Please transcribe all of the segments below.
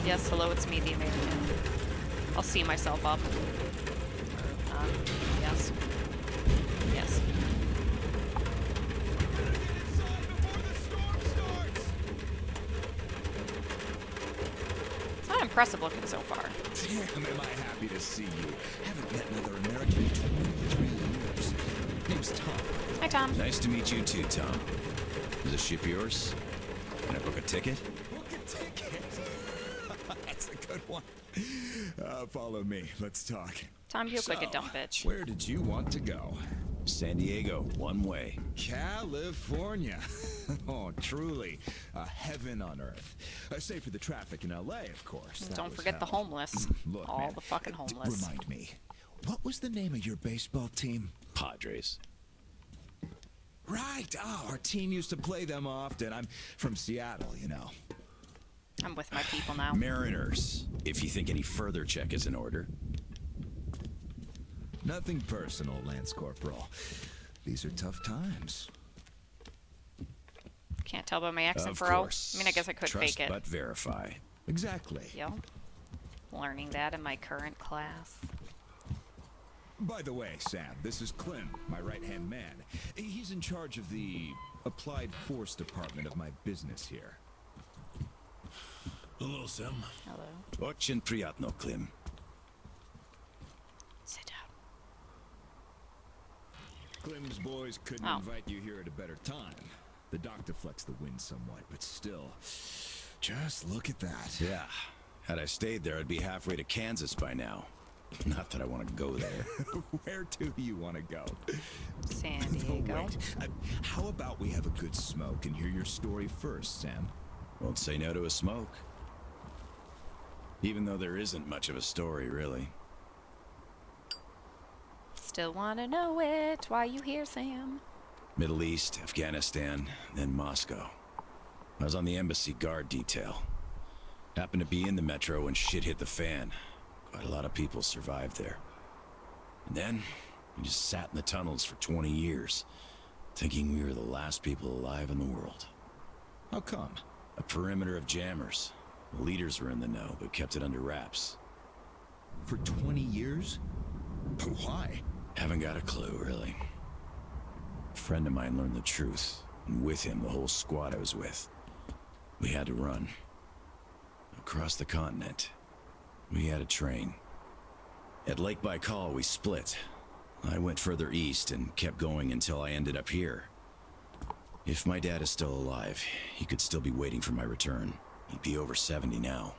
Yes, hello, it's me, the American. I'll see myself up. Yes. Yes. It's not impressive looking so far. Damn, am I happy to see you. Haven't met another American in 23 years. Name's Tom. Hi, Tom. Nice to meet you too, Tom. Is the ship yours? Can I book a ticket? Book a ticket. That's a good one. Follow me. Let's talk. Tom, you look like a dumb bitch. Where did you want to go? San Diego, one way. California. Oh, truly. Heaven on earth. Save for the traffic in LA, of course. And That don't was forget the hell. homeless. Look, All man, the fucking homeless. Remind me, what was the name of your baseball team? Padres. Right. Oh, our team used to play them often. I'm from Seattle, you know. I'm with my people now. Mariners, if you think any further check is in order. Nothing personal, Lance Corporal. These are tough times. Can't tell by my accent, Of bro. course. I mean, I guess I could Trust fake it. but verify. Exactly. Yo. Learning that in my current class. By the way, Sam, this is Clem, my right-hand man. He's in charge of the Applied Force Department of my business here. Hello, Sam. Hello. Очень приятно, Klim. Sit down. Clem's boys couldn't Oh. invite you here at a better time. The dock deflects the wind somewhat, but still, just look at that. Yeah. Had I stayed there, I'd be halfway to Kansas by now. Not that I want to go there. Where do you want to go? San Oh, Diego. wait. How about we have a good smoke and hear your story first, Sam? Won't say no to a smoke. Even though there isn't much of a story, really. Still wanna know it. Why you here, Sam? Middle East, Afghanistan, then Moscow. I was on the embassy guard detail. Happened to be in the metro when shit hit the fan. Quite a lot of people survived there. And then, we just sat in the tunnels for 20 years, thinking we were the last people alive in the world. How come? A perimeter of jammers. The leaders were in the know, but kept it under wraps. For 20 years? But why? Haven't got a clue, really. A friend of mine learned the truth, and with him, the whole squad I was with. We had to run. Across the continent. We had a train. At Lake Baikal, we split. I went further east and kept going until I ended up here. If my dad is still alive, he could still be waiting for my return. He'd be over 70 now.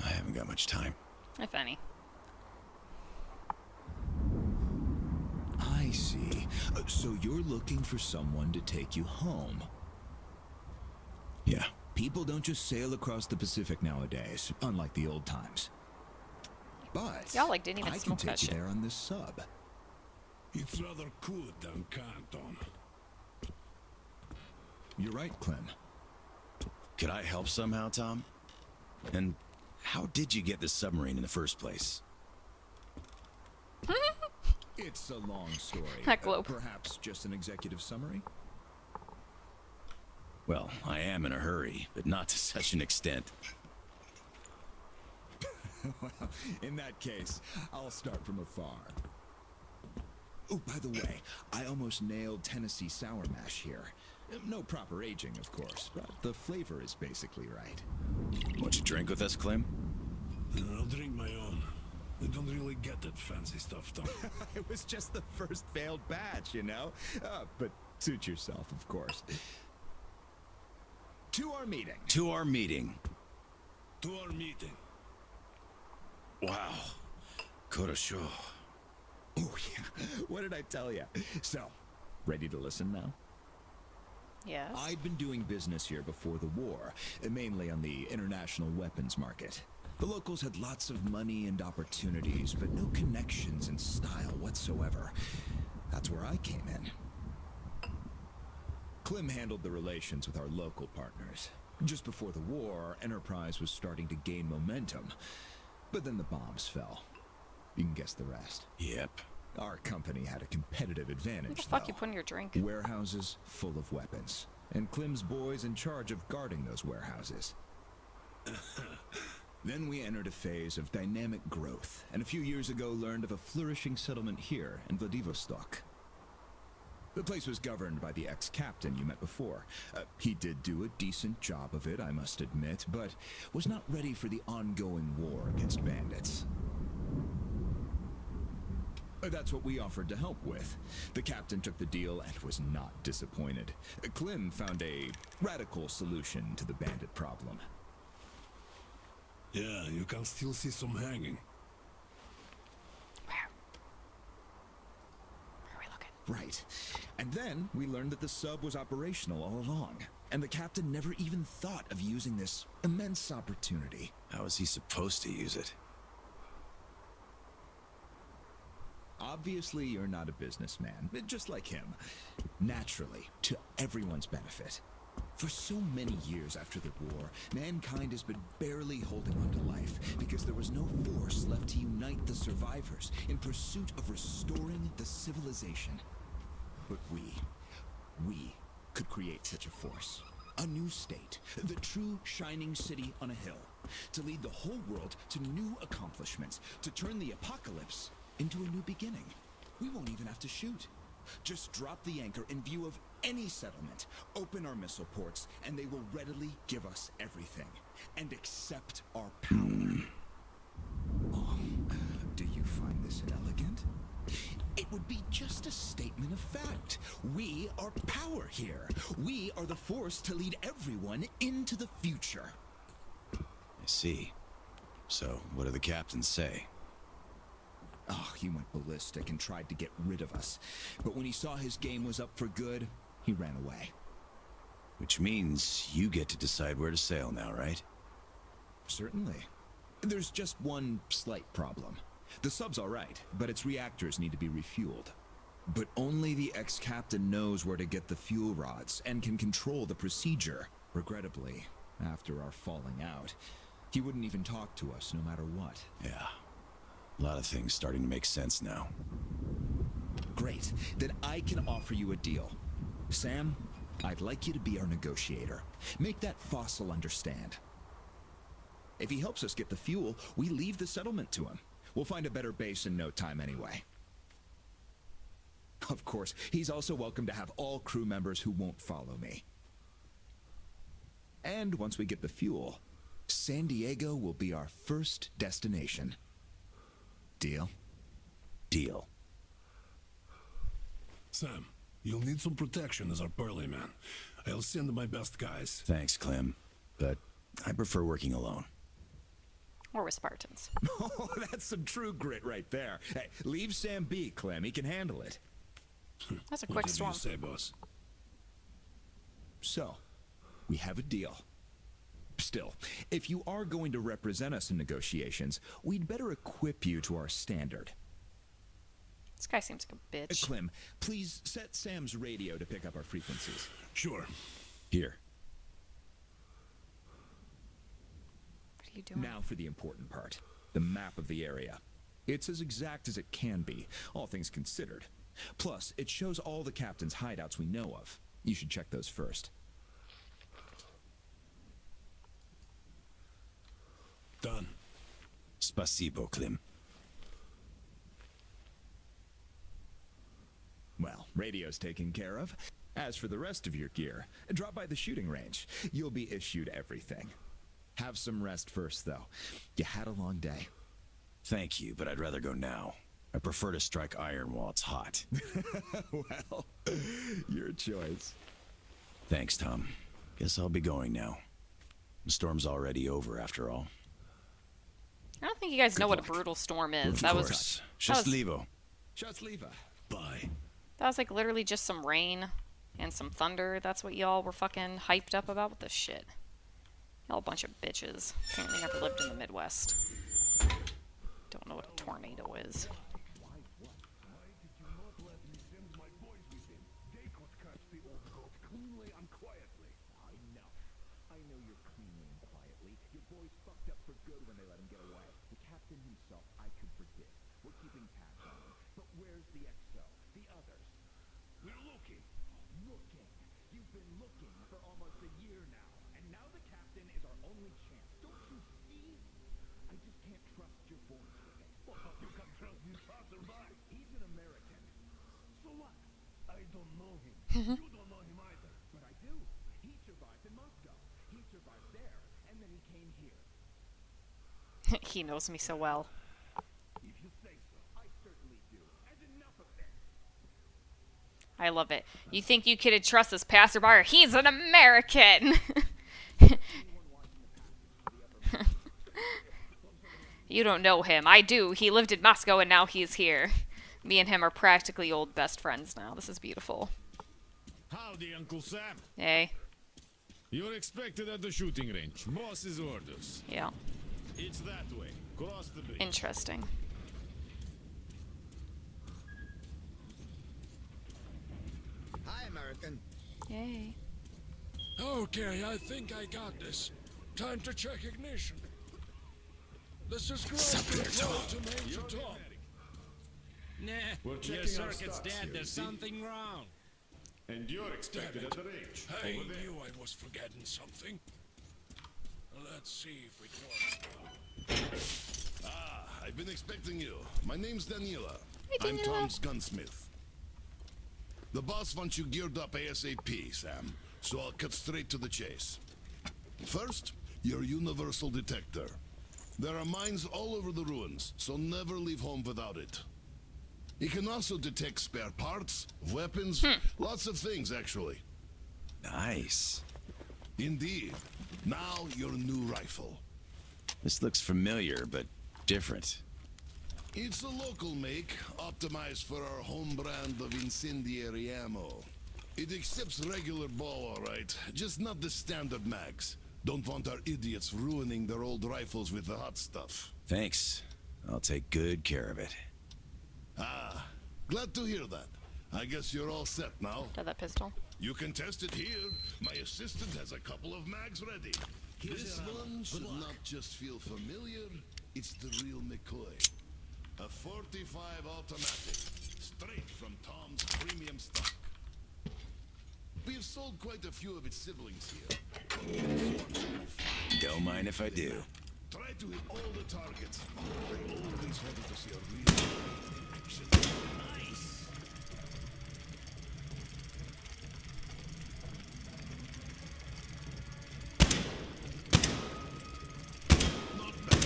I haven't got much time. If any. I see. So you're looking for someone to take you home. Yeah. People don't just sail across the Pacific nowadays, unlike the old times. But Y'all, like, didn't even I can smoke that take you shit. there on this sub. It's rather cool than Canton. You're right, Clem. Could I help somehow, Tom? And how did you get this submarine in the first place? It's a long story. That globe. Perhaps just an executive summary? Well, I am in a hurry, but not to such an extent. Well, in that case, I'll start from afar. Oh, by the way, I almost nailed Tennessee sour mash here. No proper aging, of course, but the flavor is basically right. Won't you drink with us, Clem? I'll drink my own. I don't really get that fancy stuff, Tom. It was just the first failed batch, you know? But suit yourself, of course. To our meeting. To our meeting. To our meeting. Wow. Korosho. Oh, yeah. What did I tell you? So, ready to listen now? Yes. I'd been doing business here before the war, mainly on the international weapons market. The locals had lots of money and opportunities, but no connections and style whatsoever. That's where I came in. Clem handled the relations with our local partners. Just before the war, our enterprise was starting to gain momentum. But then the bombs fell. You can guess the rest. Yep. Our company had a competitive advantage, What the fuck though. you put in your drink? Warehouses full of weapons. And Clem's boys in charge of guarding those warehouses. Then we entered a phase of dynamic growth, and a few years ago learned of a flourishing settlement here in Vladivostok. The place was governed by the ex-captain you met before. He did do a decent job of it, I must admit, but was not ready for the ongoing war against bandits. That's what we offered to help with. The captain took the deal and was not disappointed. Klim found a radical solution to the bandit problem. Yeah, you can still see some hanging. Where are we looking? Right. And then we learned that the sub was operational all along, and the captain never even thought of using this immense opportunity. How was he supposed to use it? Obviously, you're not a businessman, just like him. Naturally, to everyone's benefit. For so many years after the war, mankind has been barely holding on to life because there was no force left to unite the survivors in pursuit of restoring the civilization. But we could create such a force. A new state, the true shining city on a hill, to lead the whole world to new accomplishments, to turn the apocalypse into a new beginning. We won't even have to shoot. Just drop the anchor in view of any settlement, open our missile ports, and they will readily give us everything, and accept our power. Oh, do you find this inelegant? It would be just a statement of fact. We are power here. We are the force to lead everyone into the future. I see. So, what do the captains say? Oh, he went ballistic and tried to get rid of us. But when he saw his game was up for good, he ran away. Which means you get to decide where to sail now, right? Certainly. There's just one slight problem. The sub's all right, but its reactors need to be refueled. But only the ex-captain knows where to get the fuel rods and can control the procedure. Regrettably, after our falling out, he wouldn't even talk to us no matter what. Yeah. A lot of things starting to make sense now. Great. Then I can offer you a deal. Sam, I'd like you to be our negotiator. Make that fossil understand. If he helps us get the fuel, we leave the settlement to him. We'll find a better base in no time anyway. Of course, he's also welcome to have all crew members who won't follow me. And once we get the fuel, San Diego will be our first destination. Deal? Deal. Sam, you'll need some protection as our burly man. I'll send my best guys. Thanks, Clem. But I prefer working alone. Or with Spartans. Oh, that's some true grit right there. Hey, leave Sam be, Clem. He can handle it. That's a What quick did storm. you say, boss? So, we have a deal. Still, if you are going to represent us in negotiations, we'd better equip you to our standard. This guy seems like a bitch. Clem, please set Sam's radio to pick up our frequencies. Sure. Here. What are you doing? Now for the important part. The map of the area. It's as exact as it can be, all things considered. Plus, it shows all the captain's hideouts we know of. You should check those first. Done. Spasibo, Clem. Well, radio's taken care of. As for the rest of your gear, drop by the shooting range. You'll be issued everything. Have some rest first, though. You had a long day. Thank you, but I'd rather go now. I prefer to strike iron while it's hot. Well, your choice. Thanks, Tom. Guess I'll be going now. The storm's already over, after all. I don't think you guys know what a luck. brutal storm is. Of That was course. Счастливо. Счастливо. Bye. that was like literally just some rain and some thunder. That's what y'all were fucking hyped up about with this shit. Y'all a bunch of bitches. Apparently never lived in the Midwest. Don't know what a tornado is. I know you're cleanly and quietly. Your boys fucked up for good when they let him get away. The captain himself, I could forgive. We're keeping tabs on him. But where's the XO? The others? We're looking. Looking. You've been looking for almost a year now. And now the captain is our only chance. Don't this passerby. He's an American, So what? I don't know him. You don't know him either. but I do. He survived in Moscow. He survived there, and then he came here. He knows me so well. If you say so. I certainly do. And enough of this. I love it. You think you could trust this passerby? He's an American! You don't know him. I do. He lived in Moscow and now he's here. Me and him are practically old best friends now. This is beautiful. Howdy, Uncle Sam. Hey. You're expected at the shooting range. Boss's orders. Yeah. It's that way. Cross the bridge. Interesting. Hi, American. Yay. Okay, I think I got this. Time to check ignition. This is great. To Major Tom. Nah, We're your checking our circuit's stocks dead. here, There's see? something wrong. And you're expected at the range. I Over there. knew I was forgetting something. Let's see if it works now. I've been expecting you. My name's Daniela. Hey, I'm Daniela. Tom's gunsmith. The boss wants you geared up ASAP, Sam, so I'll cut straight to the chase. First, your universal detector. There are mines all over the ruins, so never leave home without it. It can also detect spare parts, weapons, lots of things, actually. Nice. Indeed. Now, your new rifle. This looks familiar, but different. It's a local make, optimized for our home brand of incendiary ammo. It accepts regular ball, all right, just not the standard mags. Don't want our idiots ruining their old rifles with the hot stuff. Thanks. I'll take good care of it. Ah, glad to hear that. I guess you're all set now. Got that pistol. You can test it here. My assistant has a couple of mags ready. This one should not just feel familiar, it's the real McCoy. A 45 automatic, straight from Tom's premium stock. We've sold quite a few of its siblings here. But this one's fine. Don't mind if I do. Try to hit all the targets. I always wanted to see a real action. Nice. Not bad.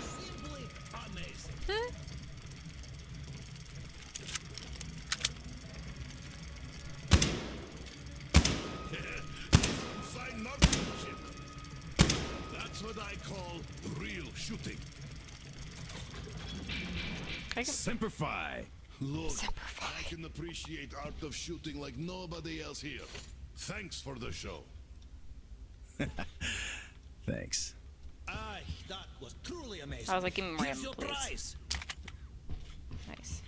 Simply amazing. Fine marksmanship. That's what I call real shooting. Semper Fi. Look, I can appreciate art of shooting like nobody else here. Thanks for the show. Thanks. Aye, that was truly amazing. I was like, give me more Here's ammo, your please. prize. Nice.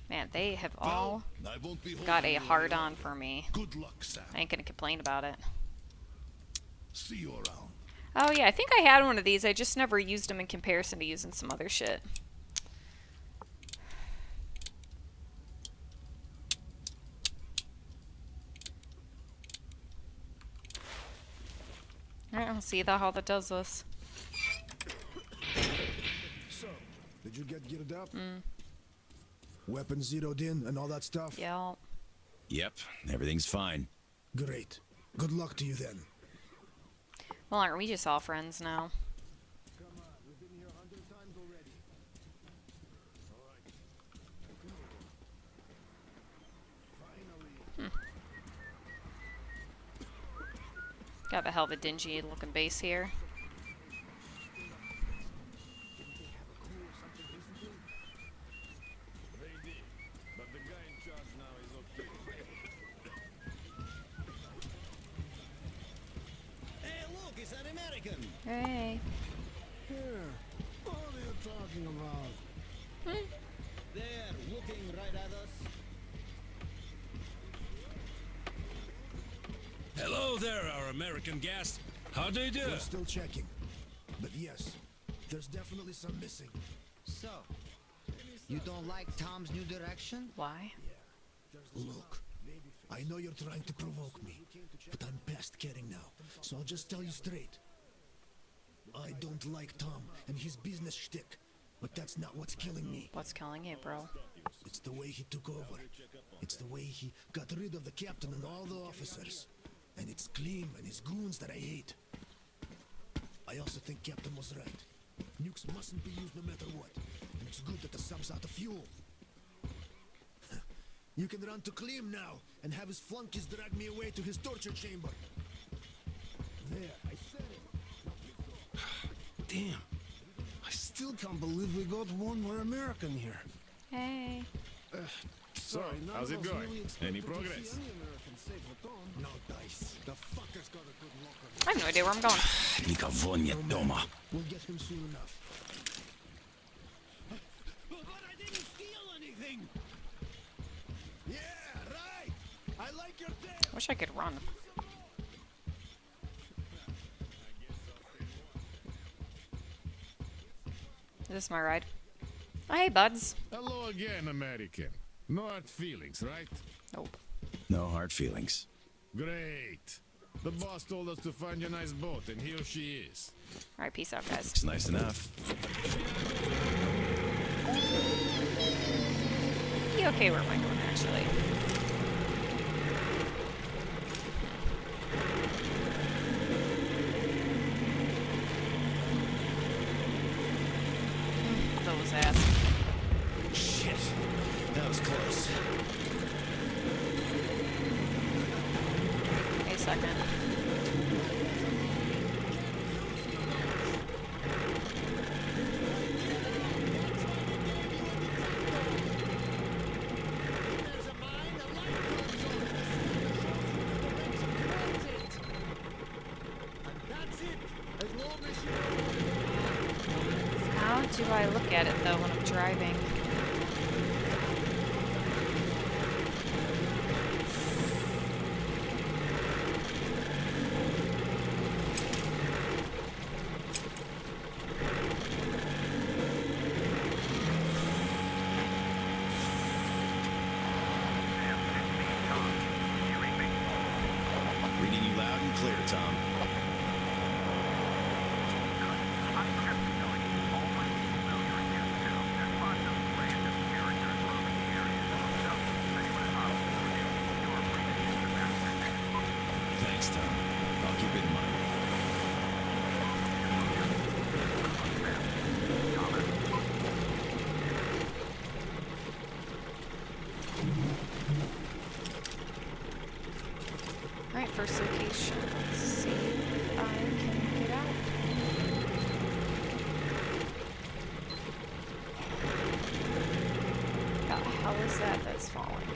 Man, they have all I won't be got a holding you hard any on longer. for me. Good luck, Sam. I ain't gonna complain about it. See you around. Oh yeah, I think I had one of these. I just never used them in comparison to using some other shit. Alright, we'll see how that does this. So, did you get geared up? Weapons zeroed in and all that stuff? Yeah. Yep, everything's fine. Great. Good luck to you then. Well, aren't we just all friends now? Come on, we've been here 100 times already. Got a hell of a dingy looking base here. They did. But the guy in charge now is okay. Hey, look, it's an American. Hey. Here. What are you talking about? They're looking right at us. Hello there, our American guest. How do you do? We're still checking. But yes, there's definitely some missing. So, you don't like Tom's new direction? Why? Look, I know you're trying to provoke me, but I'm past caring now, so I'll just tell you straight. I don't like Tom and his business shtick, but that's not what's killing me. What's killing you, bro? It's the way he took over. It's the way he got rid of the captain and all the officers. And it's Klim and his goons that I hate. I also think Captain was right. Nukes mustn't be used no matter what. And it's good that the sub's out of fuel. You can run to Klim now and have his flunkies drag me away to his torture chamber. There, I said it. Damn. I still can't believe we got one more American here. Hey. So, none how's of it us going? really expected Any to see progress? any American save for Tom. No dice. The fucker's got a good locker. I have no idea where I'm going. Никого нет дома. We'll get him soon enough. But I didn't steal anything! Yeah, right! I like your tale! Wish I could run. Is this my ride? Oh, hey, buds. Hello again, American. No hard feelings, right? Nope. No hard feelings. Great. The boss told us to find you a nice boat, and here she is. Alright, peace out, guys. It's nice enough. Be okay where am I going, actually? Those ass. Shit. That was close. Wait a second. How do I look at it, though, when I'm driving? Reading you loud and clear, Tom. Thanks, Tom. I'll keep it in mind. Alright, first location. Let's see if I can get out. The hell is that that's falling?